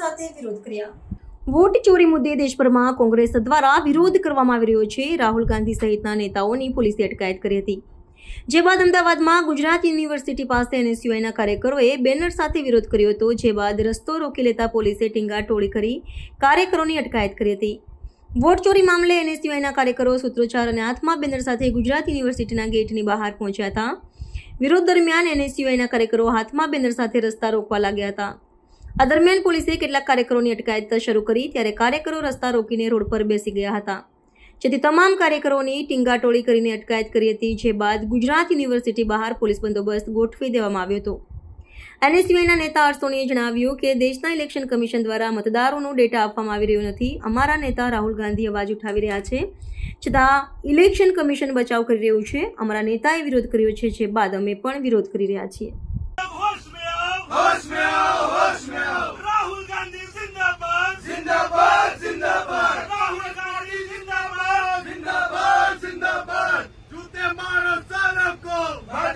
સાથે વિરોધ કર્યા। વોટ ચોરી મુદ્દે દેશભરમાં કોંગ્રેસ દ્વારા વિરોધ કરવામાં આવી રહ્યો છે। રાહુલ ગાંધી સહિતના નેતાઓની પોલીસે અટકાયત કરી હતી, જે બાદ અમદાવાદમાં ગુજરાત યુનિવર્સિટી પાસે એનએસયુઆઈના કાર્યકરોએ બેનર સાથે વિરોધ કર્યો હતો, જે બાદ રસ્તો રોકી લેતા પોલીસે ટીંગાટોળી કરી કાર્યકરોની અટકાયત કરી હતી। વોટ ચોરી મામલે એનએસયુઆઈના કાર્યકરો સૂત્રોચ્ચાર અને હાથમાં બેનર સાથે ગુજરાત યુનિવર્સિટીના ગેટની બહાર પહોંચ્યા હતા। વિરોધ દરમિયાન એનએસયુઆઈના કાર્યકરો હાથમાં બેનર સાથે રસ્તા રોકવા લાગ્યા હતા। આ દરમિયાન પોલીસે કેટલાક કાર્યકરોની અટકાયત શરૂ કરી, ત્યારે કાર્યકરો રસ્તા રોકીને રોડ પર બેસી ગયા હતા, જેથી તમામ કાર્યકરોની ટીંગાટોળી કરીને અટકાયત કરી હતી, જે બાદ ગુજરાત યુનિવર્સિટી બહાર પોલીસ બંદોબસ્ત ગોઠવી દેવામાં આવ્યો હતો। એનએસયુઆઈના નેતા હર્ષ સોનીએ જણાવ્યું કે દેશના ઇલેક્શન કમિશન દ્વારા મતદારોનો ડેટા આપવામાં આવી રહ્યો નથી। અમારા નેતા રાહુલ ગાંધી અવાજ ઉઠાવી રહ્યા છે, છતાં ઇલેક્શન કમિશન બચાવ કરી રહ્યું છે। અમારા નેતાએ વિરોધ કર્યો છે, જે બાદ અમે પણ વિરોધ કરી રહ્યા છીએ।